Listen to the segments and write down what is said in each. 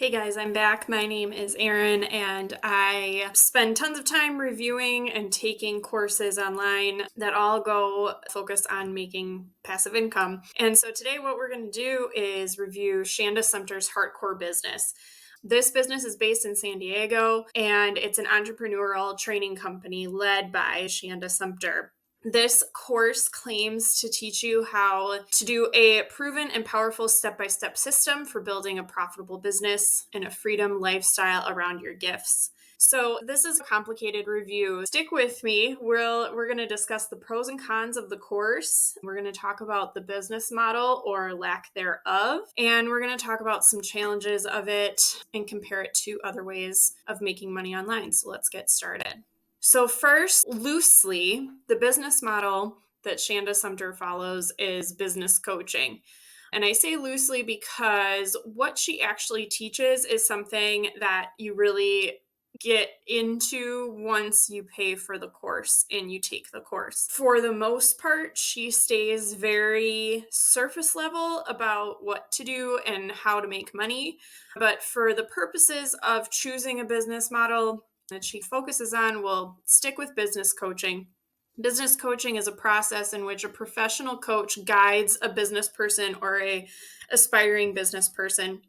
Hey guys, I'm back. My name is Erin, and I spend tons of time reviewing and taking courses online that all go focused on making passive income. And so today what we're going to do is review Shanda Sumpter's Heartcore Business. This business is based in San Diego, and it's an entrepreneurial training company led by Shanda Sumpter. This course claims to teach you how to do a proven and powerful step-by-step system for building a profitable business and a freedom lifestyle around your gifts. So this is a complicated review. Stick with me. We're going to discuss the pros and cons of the course. We're going to talk about the business model or lack thereof. And we're going to talk about some challenges of it and compare it to other ways of making money online. So let's get started. So first, loosely, the business model that Shanda Sumpter follows is business coaching. And I say loosely because what she actually teaches is something that you really get into once you pay for the course and you take the course. For the most part, she stays very surface level about what to do and how to make money. But for the purposes of choosing a business model that she focuses on, will stick with business coaching. Business coaching is a process in which a professional coach guides a business person or a aspiring business person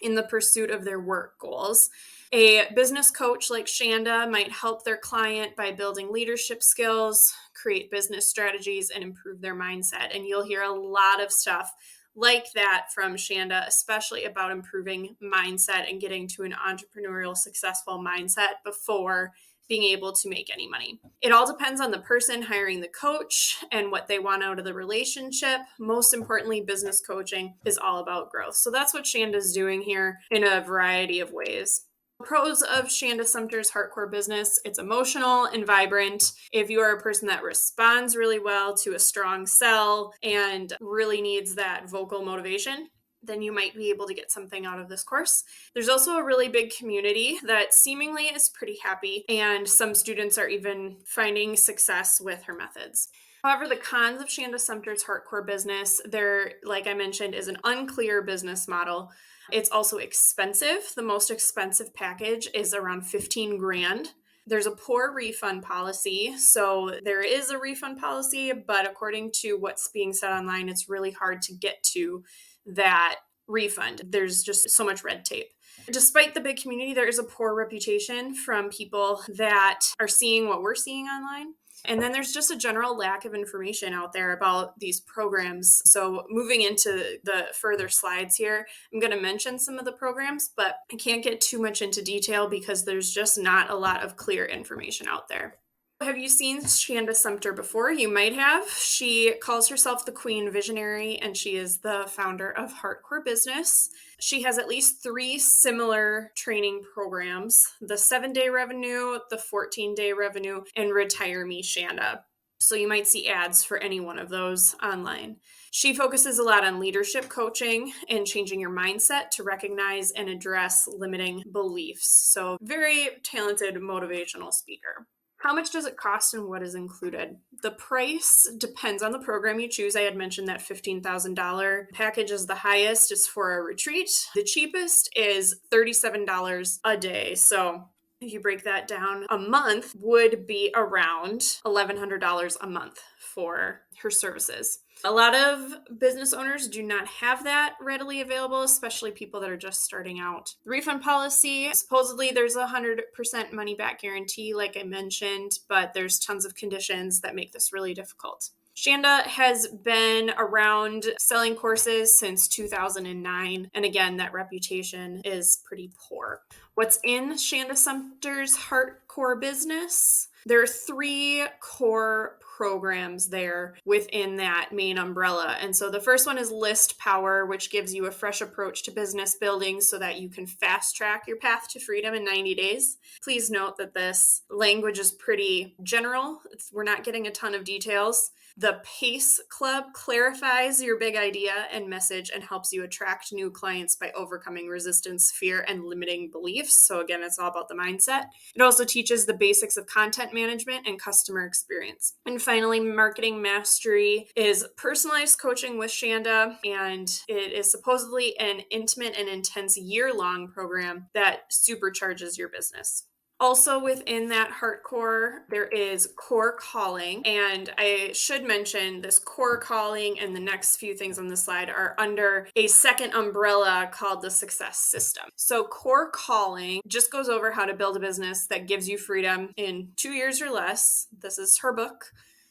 in the pursuit of their work goals. A business coach like Shanda might help their client by building leadership skills, create business strategies, and improve their mindset. And you'll hear a lot of stuff like that from Shanda, especially about improving mindset and getting to an entrepreneurial, successful mindset before being able to make any money. It all depends on the person hiring the coach and what they want out of the relationship. Most importantly, business coaching is all about growth. So that's what Shanda's doing here in a variety of ways. Pros of Shanda Sumpter's Heartcore Business: it's emotional and vibrant. If you are a person that responds really well to a strong sell and really needs that vocal motivation, then you might be able to get something out of this course. There's also a really big community that seemingly is pretty happy, and some students are even finding success with her methods. However, the cons of Shanda Sumpter's Heartcore Business, there, like I mentioned, is an unclear business model. It's also expensive. The most expensive package is around 15 grand. There's a poor refund policy. So there is a refund policy, but according to what's being said online, it's really hard to get to that refund. There's just so much red tape. Despite the big community, there is a poor reputation from people that are seeing what we're seeing online. And then there's just a general lack of information out there about these programs. So moving into the further slides here, I'm going to mention some of the programs, but I can't get too much into detail because there's just not a lot of clear information out there. Have you seen Shanda Sumpter before? You might have. She calls herself the Queen Visionary, and she is the founder of Heartcore Business. She has at least 3 similar training programs: the 7-day revenue, the 14-day revenue, and Retire Me Shanda. So you might see ads for any one of those online. She focuses a lot on leadership coaching and changing your mindset to recognize and address limiting beliefs. So very talented motivational speaker. How much does it cost and what is included? The price depends on the program you choose. I had mentioned that $15,000 package is the highest. It's for a retreat. The cheapest is $37 a day. So if you break that down, a month would be around $1,100 a month for her services. A lot of business owners do not have that readily available, especially people that are just starting out. The refund policy, supposedly there's a 100% money back guarantee, like I mentioned, but there's tons of conditions that make this really difficult. Shanda has been around selling courses since 2009. And again, that reputation is pretty poor. What's in Shanda Sumpter's Heartcore Business? There are 3 core programs there within that main umbrella. And so the first one is List Power, which gives you a fresh approach to business building so that you can fast track your path to freedom in 90 days. Please note that this language is pretty general. We're not getting a ton of details. The PACE Club clarifies your big idea and message and helps you attract new clients by overcoming resistance, fear, and limiting beliefs. So again, it's all about the mindset. It also teaches the basics of content management and customer experience. And finally, Marketing Mastery is personalized coaching with Shanda, and it is supposedly an intimate and intense year-long program that supercharges your business. Also within that Heartcore, there is Core Calling. And I should mention this Core Calling and the next few things on the slide are under a second umbrella called the Success System. So Core Calling just goes over how to build a business that gives you freedom in 2 years or less. This is her book.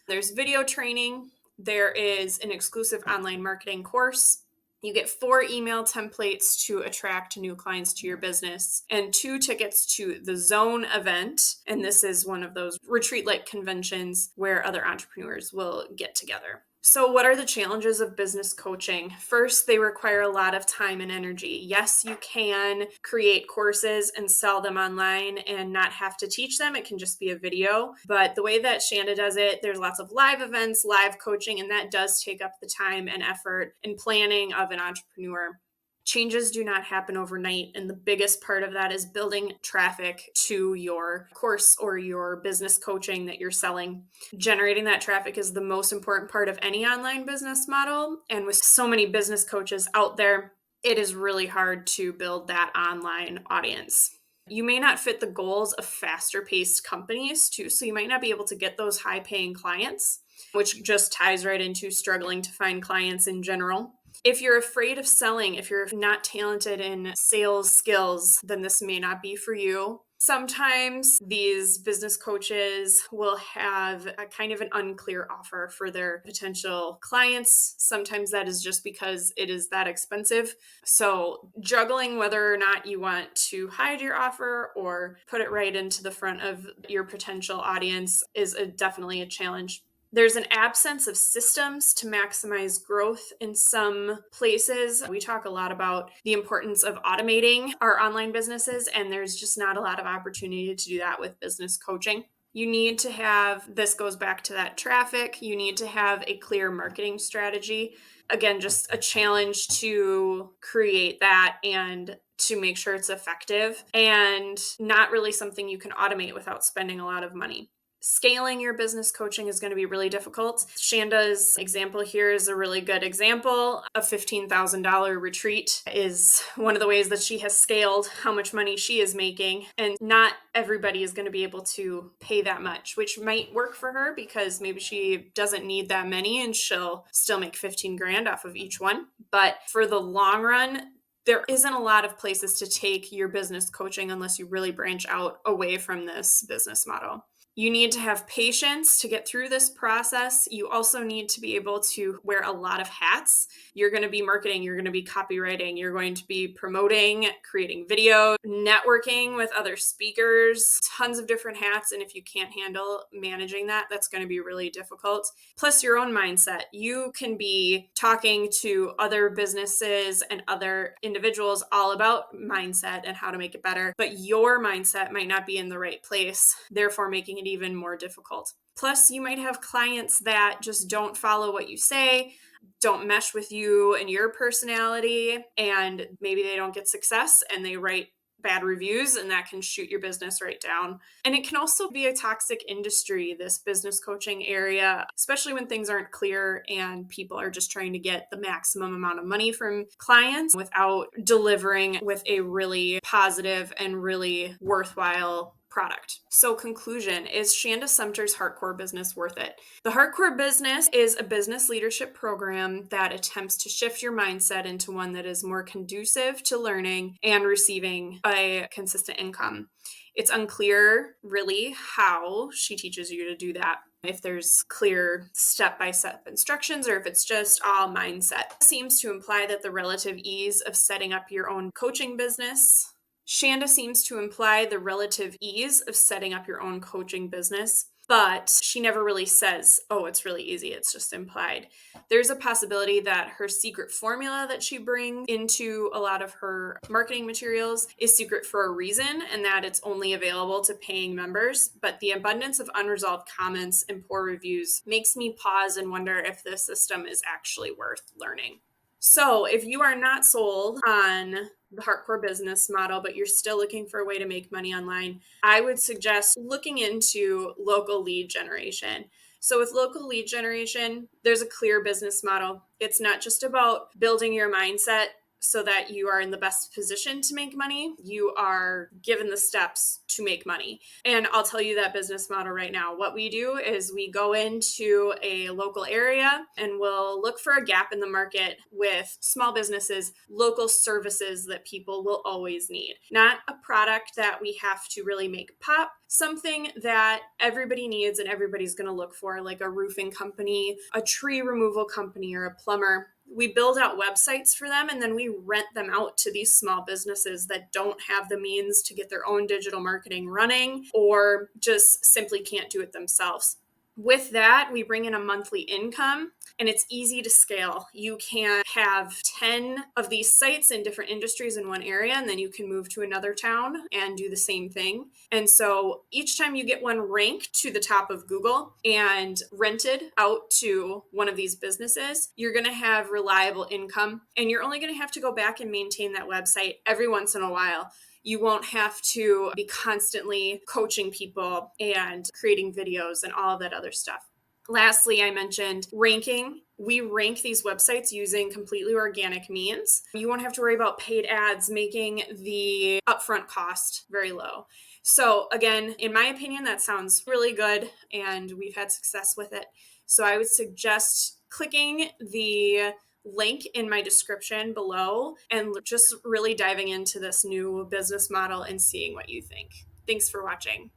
There's video training. There is an exclusive online marketing course. You get 4 email templates to attract new clients to your business and 2 tickets to the Zone event. And this is one of those retreat-like conventions where other entrepreneurs will get together. So what are the challenges of business coaching? First, they require a lot of time and energy. Yes, you can create courses and sell them online and not have to teach them. It can just be a video. But the way that Shanda does it, there's lots of live events, live coaching, and that does take up the time and effort and planning of an entrepreneur. Changes do not happen overnight, and the biggest part of that is building traffic to your course or your business coaching that you're selling. Generating that traffic is the most important part of any online business model, and with so many business coaches out there, it is really hard to build that online audience. You may not fit the goals of faster paced companies too, so you might not be able to get those high paying clients, which just ties right into struggling to find clients in general. If you're afraid of selling, if you're not talented in sales skills, then this may not be for you. Sometimes these business coaches will have a kind of an unclear offer for their potential clients. Sometimes that is just because it is that expensive. So juggling whether or not you want to hide your offer or put it right into the front of your potential audience is definitely a challenge. There's an absence of systems to maximize growth in some places. We talk a lot about the importance of automating our online businesses, and there's just not a lot of opportunity to do that with business coaching. You need to have, this goes back to that traffic, you need to have a clear marketing strategy. Again, just a challenge to create that and to make sure it's effective, and not really something you can automate without spending a lot of money. Scaling your business coaching is going to be really difficult. Shanda's example here is a really good example. A $15,000 retreat is one of the ways that she has scaled how much money she is making. And not everybody is going to be able to pay that much, which might work for her because maybe she doesn't need that many and she'll still make 15 grand off of each one. But for the long run, there isn't a lot of places to take your business coaching unless you really branch out away from this business model. You need to have patience to get through this process. You also need to be able to wear a lot of hats. You're going to be marketing, you're going to be copywriting, you're going to be promoting, creating video, networking with other speakers, tons of different hats. And if you can't handle managing that, that's going to be really difficult. Plus your own mindset. You can be talking to other businesses and other individuals all about mindset and how to make it better, but your mindset might not be in the right place, therefore making it even more difficult. Plus, you might have clients that just don't follow what you say, don't mesh with you and your personality, and maybe they don't get success and they write bad reviews, and that can shoot your business right down. And it can also be a toxic industry, this business coaching area, especially when things aren't clear and people are just trying to get the maximum amount of money from clients without delivering with a really positive and really worthwhile product. So conclusion, is Shanda Sumpter's Heartcore Business worth it? The Heartcore Business is a business leadership program that attempts to shift your mindset into one that is more conducive to learning and receiving a consistent income. It's unclear really how she teaches you to do that. If there's clear step-by-step instructions or if it's just all mindset. It seems to imply that the relative ease of setting up your own coaching business. Shanda seems to imply the relative ease of setting up your own coaching business but she never really says, oh, it's really easy. It's just implied. There's a possibility that her secret formula that she brings into a lot of her marketing materials is secret for a reason, and that it's only available to paying members. But the abundance of unresolved comments and poor reviews makes me pause and wonder if this system is actually worth learning. So if you are not sold on the Heartcore Business model, but you're still looking for a way to make money online, I would suggest looking into local lead generation. So with local lead generation, there's a clear business model. It's not just about building your mindset so that you are in the best position to make money. You are given the steps to make money. And I'll tell you that business model right now. What we do is we go into a local area and we'll look for a gap in the market with small businesses, local services that people will always need. Not a product that we have to really make pop, something that everybody needs and everybody's going to look for, like a roofing company, a tree removal company, or a plumber. We build out websites for them, and then we rent them out to these small businesses that don't have the means to get their own digital marketing running or just simply can't do it themselves. With that, we bring in a monthly income, and it's easy to scale. You can have 10 of these sites in different industries in one area, and then you can move to another town and do the same thing. And so each time you get one ranked to the top of Google and rented out to one of these businesses, you're going to have reliable income, and you're only going to have to go back and maintain that website every once in a while. You won't have to be constantly coaching people and creating videos and all of that other stuff. Lastly, I mentioned ranking. We rank these websites using completely organic means. You won't have to worry about paid ads, making the upfront cost very low. So again, in my opinion, that sounds really good, and we've had success with it. So I would suggest clicking the link in my description below and just really diving into this new business model and seeing what you think. Thanks for watching.